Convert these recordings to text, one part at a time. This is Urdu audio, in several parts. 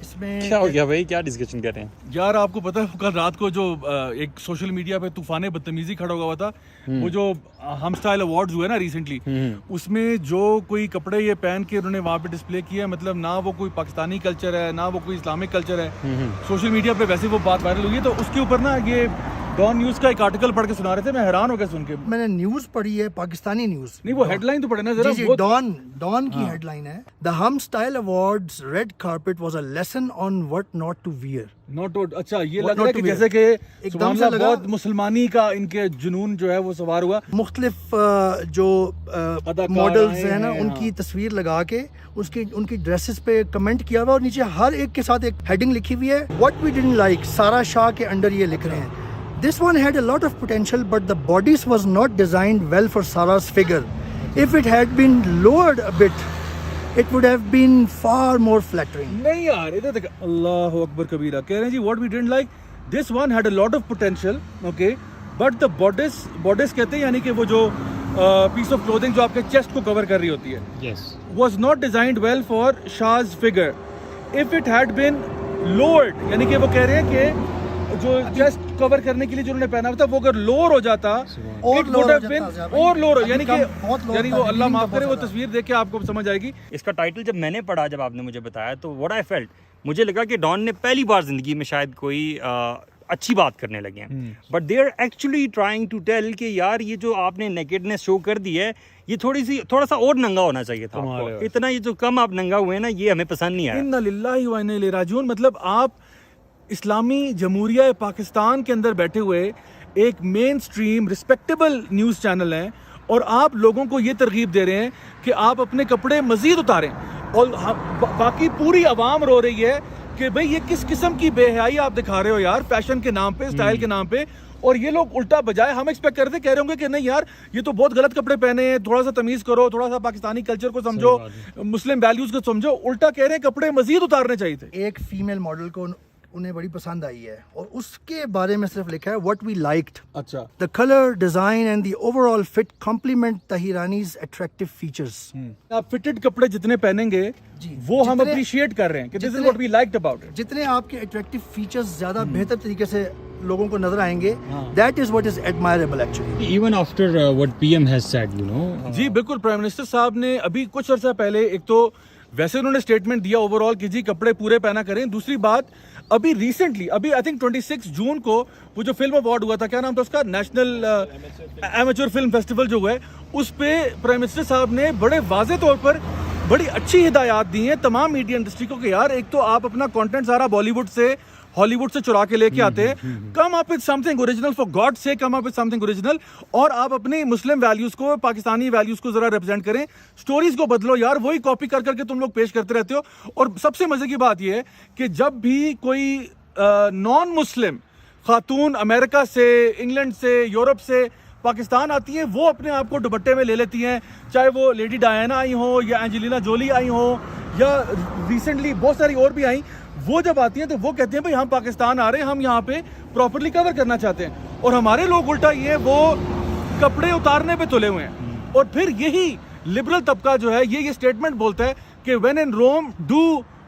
اس میں کیا ہو گیا بھائی, کیا ڈسکشن کر رہے ہیں یار آپ کو پتا ہے کل رات کو جو ایک سوشل میڈیا پہ طوفان بدتمیزی کھڑا ہوا تھا, وہ جو ہم اسٹائل ایوارڈز ہوئے نا ریسنٹلی, اس میں جو کوئی کپڑے یہ پہن کے انہوں نے وہاں پہ ڈسپلے کیا, مطلب نہ وہ کوئی پاکستانی کلچر ہے نہ وہ کوئی اسلامک کلچر ہے. سوشل میڈیا پہ ویسے وہ بات وائرل ہوئی ہے, تو اس کے اوپر نا یہ ڈان نیوز کا ایک آرٹیکل پڑھ کے سنا رہے تھے, میں حیران ہو گیا سن کے. میں نے نیوز پڑھی ہے, پاکستانی نیوز. نہیں وہ ہیڈ لائن تو پڑھے نا ذرا. جی ڈان کی ہیڈ لائن ہے, the Hum style awards red carpet was a lesson on what not to wear. اچھا یہ لگ رہا ہے کہ جیسے کہ سبحان اللہ بہت مسلمانی کا ان کے جنون جو ہے وہ سوار ہوا. مختلف جو ماڈلز ہیں نا ان کی تصویر لگا کے ان کی ڈریسز پہ کمنٹ کیا ہوا, اور نیچے ہر ایک کے ساتھ ایک ہیڈنگ لکھی ہوئی ہے, واٹ وی ڈنٹ لائک. سارا شاہ کے انڈر یہ لکھ رہے ہیں, this one had a lot of potential but the bodice was not designed well for Sarah's figure. If it had been lowered a bit it would have been far more flattering. نہیں یار ادھر دیکھ, اللہ اکبر کبیرہ. کہہ رہے ہیں جی what we didn't like, this one had a lot of potential, okay, but the bodice کہتے ہیں یعنی کہ وہ جو پیس آف کلوتھنگ جو آپ کے چیسٹ کو کور کر رہی ہوتی ہے, yes, was not designed well for Shah's figure. If it had been lowered یعنی کہ وہ کہہ رہے ہیں کہ جو چیسٹ کور کرنے کے لیے جو انہوں نے پہنا ہوا تھا وہ اگر لوور ہو جاتا اور لوور یعنی کہ یعنی وہ اللہ معاف کرے, وہ تصویر دیکھ کے آپ کو سمجھ آئے گی. اس کا ٹائٹل جب میں نے پڑھا, جب آپ نے مجھے بتایا, تو what I felt, مجھے لگا کہ ڈان نے پہلی بار زندگی میں شاید کوئی اچھی بات کرنے لگے ہیں, but they are actually trying to tell کہ یار یہ جو آپ نے نیکڈنس شو کر دی ہے یہ تھوڑا سا اور ننگا ہونا چاہیے تھا آپ کو. اتنا یہ جو کم آپ ننگا ہوئے نا یہ ہمیں پسند نہیں آیا. انا للہ و انا الیہ راجعون. مطلب آپ اسلامی جمہوریہ پاکستان کے اندر بیٹھے ہوئے ایک مین سٹریم رسپیکٹیبل نیوز چینل ہیں, اور آپ لوگوں کو یہ ترغیب دے رہے ہیں کہ آپ اپنے کپڑے مزید اتاریں, اور باقی پوری عوام رو رہی ہے کہ بھئی یہ کس قسم کی بے حیائی آپ دکھا رہے ہو یار, فیشن کے نام پہ, اسٹائل کے نام پہ. اور یہ لوگ الٹا بجائے ہم ایکسپیکٹ کرتے کہہ رہے ہوں گے کہ نہیں یار یہ تو بہت غلط کپڑے پہنے ہیں, تھوڑا سا تمیز کرو, تھوڑا سا پاکستانی کلچر کو سمجھو, مسلم ویلیوز کو سمجھو. الٹا کہہ رہے ہیں کپڑے مزید اتارنے چاہیے تھے. ایک فیمیل ماڈل کو انہیں بڑی پسند آئی ہے, اور اس کے بارے میں صرف لکھا ہے what we liked. اچھا, the color, design and the overall fit complement Tahirani's attractive features. آپ فٹڈ کپڑے جتنے پہنیں گے وہ ہم اپریشیٹ کر رہے ہیں کہ this is what we liked about it. جتنے آپ کے اٹریکٹیو فیچرز زیادہ بہتر طریقے سے لوگوں کو نظر آئیں گے, that is what is admirable actually. Even after what PM has said, you know. جی بالکل, پرائم منسٹر صاحب نے ابھی کچھ عرصہ پہلے ایک تو ویسے انہوں نے اسٹیٹمنٹ دیا اوور آل کہ جی کپڑے پورے پہنا کریں. دوسری بات ابھی ریسنٹلی ابھی آئی تھنک 26 جون کو وہ جو فلم ایوارڈ ہوا تھا, کیا نام تھا اس کا, نیشنل ایمیچور فلم فیسٹیول جو ہوا ہے, اس پہ پرائم منسٹر صاحب نے بڑے واضح طور پر بڑی اچھی ہدایات دی ہیں تمام میڈیا انڈسٹری کو کہ یار ایک تو آپ اپنا کانٹینٹ سارا بالی ووڈ سے ہالی ووڈ سے چرا کے لے کے آتے ہیں, come up with something original, for God سے come up with something original, اور آپ اپنی مسلم ویلیوز کو, پاکستانی ویلیوز کو ذرا ریپرزینٹ کریں, سٹوریز کو بدلو یار, وہی کاپی کر کر کے تم لوگ پیش کرتے رہتے ہو. اور سب سے مزے کی بات یہ ہے کہ جب بھی کوئی نان مسلم خاتون امریکہ سے, انگلینڈ سے, یورپ سے پاکستان آتی ہیں, وہ اپنے آپ کو دوپٹے میں لے لیتی ہیں, چاہے وہ لیڈی ڈائنا آئی ہوں یا اینجلینا جولی آئی ہوں یا ریسنٹلی بہت ساری اور بھی آئیں. وہ جب آتی ہیں تو وہ کہتے ہیں بھئی ہم پاکستان آ رہے ہیں, ہم یہاں پہ پراپرلی کور کرنا چاہتے ہیں, اور ہمارے لوگ الٹا یہ وہ کپڑے اتارنے پہ تلے ہوئے ہیں. اور پھر یہی لبرل طبقہ جو ہے یہ اسٹیٹمنٹ بولتا ہے کہ when in Rome do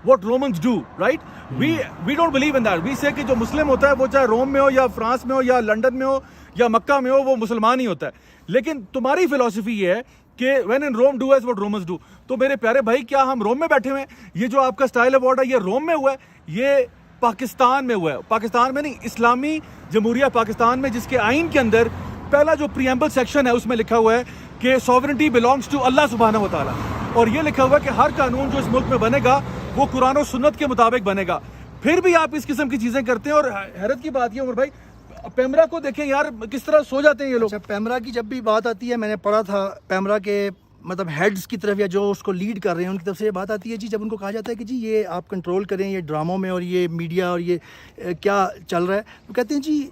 what Romans do, right? We don't believe in that. We say کہ جو مسلم ہوتا ہے وہ چاہے روم میں ہو یا فرانس میں ہو یا لنڈن میں ہو یا مکہ میں ہو, وہ مسلمان ہی ہوتا ہے. لیکن تمہاری فلسفی یہ ہے کہ when in Rome do as what Romans do. تو میرے پیارے بھائی کیا ہم روم میں بیٹھے ہوئے ہیں؟ یہ جو آپ کا اسٹائل ایوارڈ ہے یہ روم میں ہوا ہے, یہ پاکستان میں ہوا ہے. پاکستان میں نہیں, اسلامی جمہوریہ پاکستان میں, جس کے آئین کے اندر پہلا جو پریمبل سیکشن ہے اس میں لکھا ہوا ہے کہ سوورنٹی بلانگس ٹو اللہ سبحانہ و تعالیٰ, اور یہ لکھا ہوا ہے کہ ہر قانون جو اس ملک میں بنے گا وہ قرآن و سنت کے مطابق بنے گا. پھر بھی آپ اس قسم کی چیزیں کرتے ہیں. اور حیرت کی بات یہ عمر بھائی, پیمرا کو دیکھیں یار کس طرح سو جاتے ہیں یہ لوگ. پیمرا کی جب بھی بات آتی ہے, میں نے پڑھا تھا پیمرا کے مطلب ہیڈز کی طرف یا جو اس کو لیڈ کر رہے ہیں ان کی طرف سے یہ بات آتی ہے جی, جب ان کو کہا جاتا ہے کہ جی یہ آپ کنٹرول کریں یہ ڈراموں میں اور یہ میڈیا اور یہ کیا چل رہا ہے, وہ کہتے ہیں جی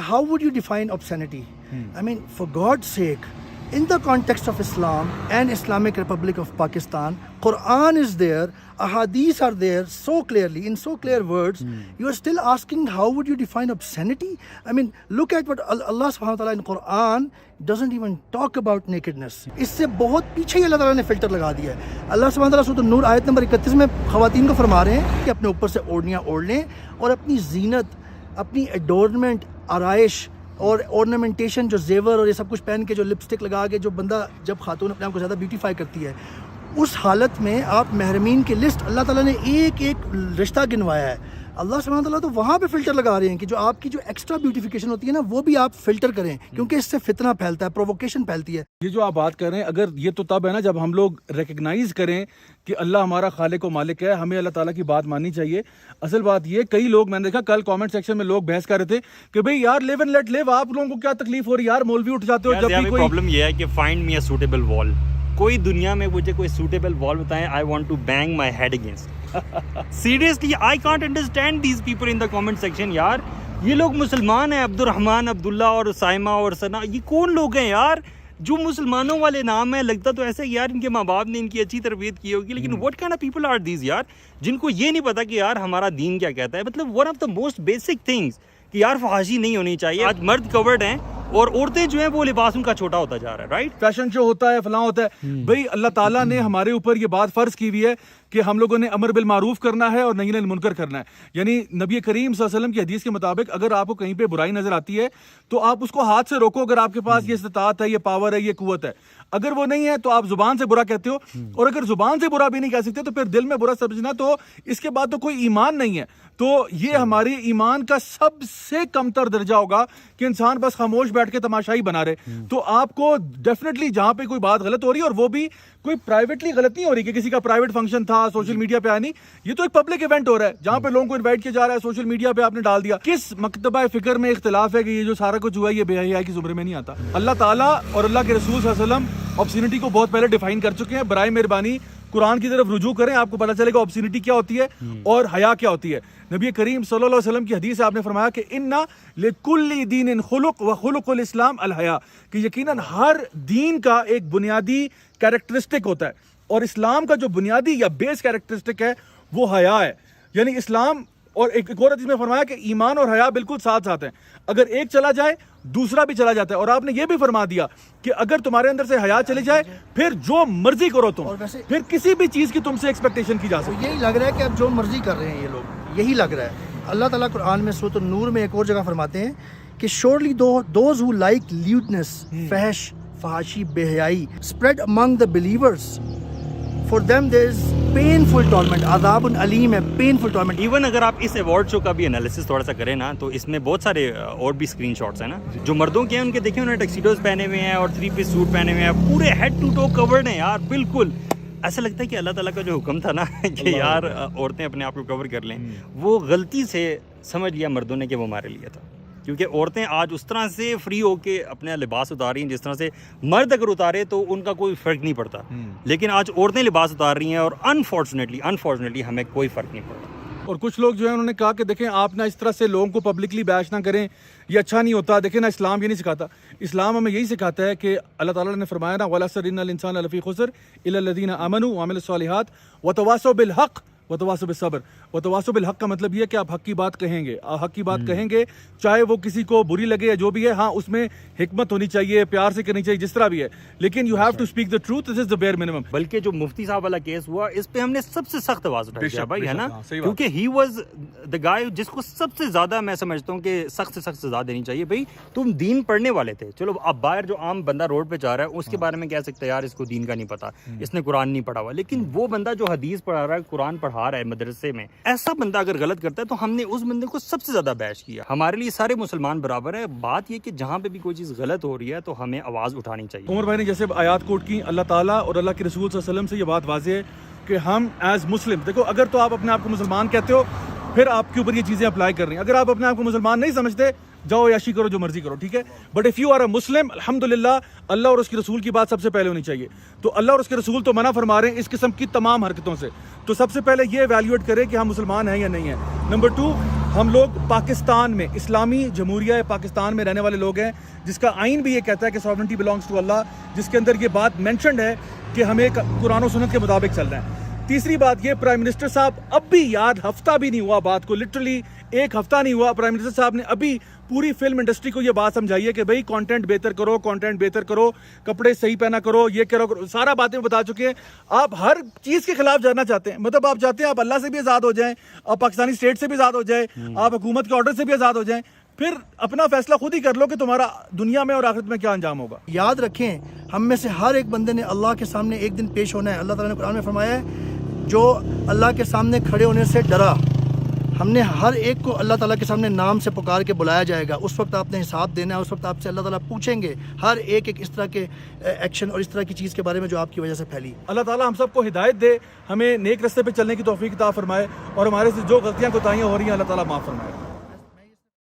how would you define obscenity? I mean for God's sake, In the context of Islam and Islamic Republic of Pakistan, Quran is there, ahadith are there so clearly, in so clear words. You are still asking how would you define obscenity? I mean, look at what Allah subhanahu wa ta'ala in Quran doesn't even talk about nakedness. اس سے بہت پیچھے ہی اللہ تعالیٰ نے فلٹر لگا دیا ہے. اللہ سبحانہ تعالیٰ سورۃ النور آیت نمبر 31 میں خواتین کو فرما رہے ہیں کہ اپنے اوپر سے اوڑھنیاں اوڑھ لیں اور اپنی زینت, اپنی ایڈورنمنٹ, آرائش اور ornamentation, جو زیور اور یہ سب کچھ پہن کے, جو لپسٹک لگا کے جو بندہ جب خاتون اپنے آپ کو زیادہ بیوٹیفائی کرتی ہے, اس حالت میں آپ محرمین کی لسٹ اللہ تعالیٰ نے ایک ایک رشتہ گنوایا ہے. اللہ سبحانہ تعالیٰ تو وہاں پہ فلٹر لگا رہے ہیں کہ جو آپ کی جو ایکسٹرا بیوٹیفیکیشن ہوتی ہے نا, وہ بھی آپ فلٹر کریں, کیونکہ اس سے فتنہ پھیلتا ہے, پرووکیشن پھیلتی ہے. یہ جو آپ بات کر رہے ہیں, اگر یہ تو تب ہے نا جب ہم لوگ ریکگنائز کریں کہ اللہ ہمارا خالق و مالک ہے, ہمیں اللہ تعالیٰ کی بات ماننی چاہیے. اصل بات یہ, کئی لوگ, میں نے دیکھا کل کامنٹ سیکشن میں لوگ بحث کر رہے تھے کہ بھئی یار لیو اینڈ لیٹ لیو, آپ لوگوں کو کیا تکلیف ہو رہی ہے یار, مولوی اٹھ جاتے ہو جب بھی کوئی. پرابلم یہ ہے کہ فائنڈ می اے سوٹیبل وال. کوئی دنیا میں مجھے کوئی سوٹیبل وال بتائیں, I want to bang my head against. Seriously I can't understand these people in the comment section. یار یہ لوگ مسلمان ہیں, عبد الرحمن, عبداللہ اور سائمہ اور ثنا, یہ کون لوگ ہیں یار جو مسلمانوں والے نام ہیں؟ لگتا تو ایسے یار ان کے ماں باپ نے ان کی اچھی تربیت کی ہوگی, لیکن what kind of people are these یار, جن کو یہ نہیں پتا کہ یار ہمارا دین کیا کہتا ہے. مطلب one of the most basic things کہ یار فحاشی نہیں ہونی چاہیے. آج مرد کورڈ ہیں اور عورتیں جو ہیں وہ لباس ان کا چھوٹا ہوتا جا رہا ہے, رائٹ؟ فیشن شو ہوتا ہے, فلاں ہوتا ہے. بھئی اللہ تعالیٰ نے ہمارے اوپر یہ بات فرض کی ہوئی ہے کہ ہم لوگوں نے امر بالمعروف کرنا ہے اور نہی عن المنکر کرنا ہے. یعنی نبی کریم صلی اللہ علیہ وسلم کی حدیث کے مطابق اگر آپ کو کہیں پہ برائی نظر آتی ہے تو آپ اس کو ہاتھ سے روکو, اگر آپ کے پاس یہ استطاعت ہے, یہ پاور ہے, یہ قوت ہے. اگر وہ نہیں ہے تو آپ زبان سے برا کہتے ہو, اور اگر زبان سے برا بھی نہیں کہہ سکتے تو پھر دل میں برا سمجھنا, تو اس کے بعد تو کوئی ایمان نہیں ہے. تو یہ ہمارے ایمان کا سب سے کم تر درجہ ہوگا کہ انسان بس خاموش بیٹھ کے تماشائی بنا رہے. تو آپ کو ڈیفینیٹلی جہاں پہ کوئی بات غلط ہو رہی ہے, اور وہ بھی کوئی پرائیویٹلی غلط نہیں ہو رہی کہ کسی کا پرائیویٹ فنکشن تھا سوشل میڈیا پہ آیا نہیں, یہ تو ایک پبلک ایونٹ ہو رہا ہے جہاں پہ لوگوں کو انوائٹ کیا جا رہا ہے, سوشل میڈیا پہ آپ نے ڈال دیا. کس مکتبہ فکر میں اختلاف ہے کہ یہ جو سارا کچھ ہوا ہے یہ بے حیائی کی زمرے میں نہیں آتا؟ اللہ تعالیٰ اور اللہ کے رسول صلی اللہ علیہ وسلم آبسینٹی کو بہت پہلے ڈیفائن کر چکے ہیں. برائے مہربانی قرآن کی طرف رجوع کریں, آپ کو پتہ چلے گا آبسینٹی کیا ہوتی ہے اور حیا کیا ہوتی ہے. نبی کریم صلی اللہ علیہ وسلم کی حدیث ہے, آپ نے فرمایا کہ انا لکل دین خلق و خلق الاسلام الحیا, کہ یقیناً ہر دین کا ایک بنیادی کیریکٹرسٹک ہوتا ہے, اور اسلام کا جو بنیادی یا بیس کیریکٹرسٹک ہے وہ حیا ہے. یعنی اسلام, اور ایک اور حدیث میں فرمایا کہ ایمان اور حیا بالکل ساتھ ساتھ ہیں, اگر ایک چلا جائے دوسرا بھی چلا جاتا ہے. اور آپ نے یہ بھی فرما دیا کہ اگر تمہارے اندر سے حیا چلی جائے پھر جو مرضی کرو تم, پھر کسی بھی چیز کی تم سے ایکسپیکٹیشن کی جا سکتی. یہی لگ رہا ہے کہ اب جو مرضی کر رہے ہیں یہ لوگ, یہی لگ رہا ہے. اللہ تعالیٰ قرآن میں سورۃ النور میں ایک اور جگہ فرماتے ہیں کہ surely those who like lewdness, فحش, فحاشی, بے حیائی, spread among the believers, for them there is painful torment, عذاب علیم ہے, painful torment. ایون اگر آپ اس ایوارڈ شو کا بھی انالیسس تھوڑا سا کریں نا, تو اس میں بہت سارے اور بھی اسکرین شاٹس ہیں نا, جو مردوں کے ہیں ان کے دیکھیں, انہوں نے ٹیکسیڈوز پہنے ہوئے ہیں اور 3 پیس سوٹ پہنے ہوئے ہیں, پورے ہیڈ ٹو ٹو کورڈ ہیں یار. بالکل ایسا لگتا ہے کہ اللہ تعالیٰ کا جو حکم تھا نا کہ یار عورتیں اپنے آپ کو کور کر لیں, وہ غلطی سے سمجھ لیا مردوں نے کہ وہ ہمارے لیے تھا. کیونکہ عورتیں آج اس طرح سے فری ہو کے اپنا لباس اتار رہی ہیں جس طرح سے مرد اگر اتارے تو ان کا کوئی فرق نہیں پڑتا, لیکن آج عورتیں لباس اتار رہی ہیں اور انفارچونیٹلی ہمیں کوئی فرق نہیں پڑتا. اور کچھ لوگ جو ہیں انہوں نے کہا کہ دیکھیں آپ نہ اس طرح سے لوگوں کو پبلکلی بیش نہ کریں, یہ اچھا نہیں ہوتا. دیکھیں نا, اسلام یہ نہیں سکھاتا. اسلام ہمیں یہی سکھاتا ہے کہ اللہ تعالیٰ نے فرمایا نا وَلَعَصْرِ إِنَّ الْإِنسَانَ لَفِي خُسْرٍ إِلَّا الَّذِينَ آمَنُوا وَعَمِلُوا الصَّالِحَاتِ وَتَوَاصَوْا بِالْحَقِّ وتواصوا بالصبر. وتواصوا بالحق کا مطلب یہ ہے کہ آپ حق کی بات کہیں گے, حق کی بات کہیں گے, چاہے وہ کسی کو بری لگے یا جو بھی ہے. ہاں اس میں حکمت ہونی چاہیے, پیار سے کرنی چاہیے, جس طرح بھی ہے, لیکن you have to speak the truth, this is the bare minimum. بلکہ جو مفتی صاحب والا کیس ہوا اس پہ ہم نے سب سے سخت آواز اٹھائی ہے بھائی, ہے نا, کیونکہ ہی واز دا گائے جس کو سب سے زیادہ میں سمجھتا ہوں کہ سخت سے سخت سزا دینی چاہیے. بھائی تم دین پڑھنے والے تھے, چلو اب باہر جو عام بندہ روڈ پہ جا رہا ہے اس کے بارے میں کہہ سکتا ہے یار اس کو دین کا نہیں پتا, اس نے قرآن نہیں پڑھا ہوا, لیکن وہ بندہ جو حدیث پڑھا رہا ہے, قرآن پڑھا رہا ہے مدرسے میں, ایسا بندہ اگر غلط کرتا ہے تو ہم نے اس بندے کو سب سے زیادہ بیش کیا. ہمارے لیے سارے مسلمان برابر ہے. بات یہ کہ جہاں پہ بھی کوئی چیز غلط ہو رہی ہے تو ہمیں آواز اٹھانی چاہیے. عمر بھائی نے جیسے آیات کوٹ کی, اللہ تعالیٰ اور اللہ کے رسول صلی اللہ علیہ وسلم سے یہ بات واضح ہے کہ ہم ایز مسلم, دیکھو اگر تو آپ اپنے آپ کو مسلمان کہتے ہو پھر آپ کے اوپر یہ چیزیں اپلائی کر رہی ہیں. اگر آپ اپنے آپ کو مسلمان نہیں سمجھتے, جاؤ یاشی کرو, جو مرضی کرو, ٹھیک ہے, بٹ اف یو آر اے مسلم, الحمدللہ اللہ اور اس کے رسول کی بات سب سے پہلے ہونی چاہیے. تو اللہ اور اس کے رسول تو منع فرما رہے ہیں اس قسم کی تمام حرکتوں سے, تو سب سے پہلے یہ ایویلیویٹ کرے کہ ہم مسلمان ہیں یا نہیں ہیں. نمبر 2, ہم لوگ پاکستان میں اسلامی جمہوریہ پاکستان میں رہنے والے لوگ ہیں جس کا آئین بھی یہ کہتا ہے کہ ساورنٹی بلانگس ٹو اللہ, جس کے اندر یہ بات مینشنڈ ہے کہ ہمیں قرآن و سنت کے مطابق چلنا ہے. تیسری بات یہ, پرائم منسٹر صاحب اب بھی یاد ہفتہ بھی نہیں ہوا بات کو, لٹرلی ایک ہفتہ نہیں ہوا, پرائم منسٹر صاحب نے ابھی پوری فلم انڈسٹری کو یہ بات سمجھائی ہے کہ بھئی کانٹینٹ بہتر کرو, کانٹینٹ بہتر کرو, کپڑے صحیح پہنا کرو, یہ کرو, سارا باتیں بتا چکے ہیں. آپ ہر چیز کے خلاف جانا چاہتے ہیں, مطلب آپ چاہتے ہیں آپ اللہ سے بھی آزاد ہو جائیں, آپ پاکستانی اسٹیٹ سے بھی آزاد ہو جائیں, آپ حکومت کے آرڈر سے بھی آزاد ہو جائیں, پھر اپنا فیصلہ خود ہی کر لو کہ تمہارا دنیا میں اور آخرت میں کیا انجام ہوگا. یاد رکھیں, ہم میں سے ہر ایک بندے نے اللہ کے سامنے ایک دن پیش ہونا ہے. اللہ تعالیٰ نے قرآن میں فرمایا ہے جو اللہ کے سامنے کھڑے ہونے سے ڈرا, ہم نے ہر ایک کو اللہ تعالیٰ کے سامنے نام سے پکار کے بلایا جائے گا. اس وقت آپ نے حساب دینا ہے, اس وقت آپ سے اللہ تعالیٰ پوچھیں گے ہر ایک اس طرح کے ایکشن اور اس طرح کی چیز کے بارے میں جو آپ کی وجہ سے پھیلی. اللہ تعالیٰ ہم سب کو ہدایت دے, ہمیں نیک رستے پہ چلنے کی توفیق عطا فرمائے, اور ہمارے سے جو غلطیاں کوتاہیاں ہو رہی ہیں اللہ تعالیٰ معاف فرمائے.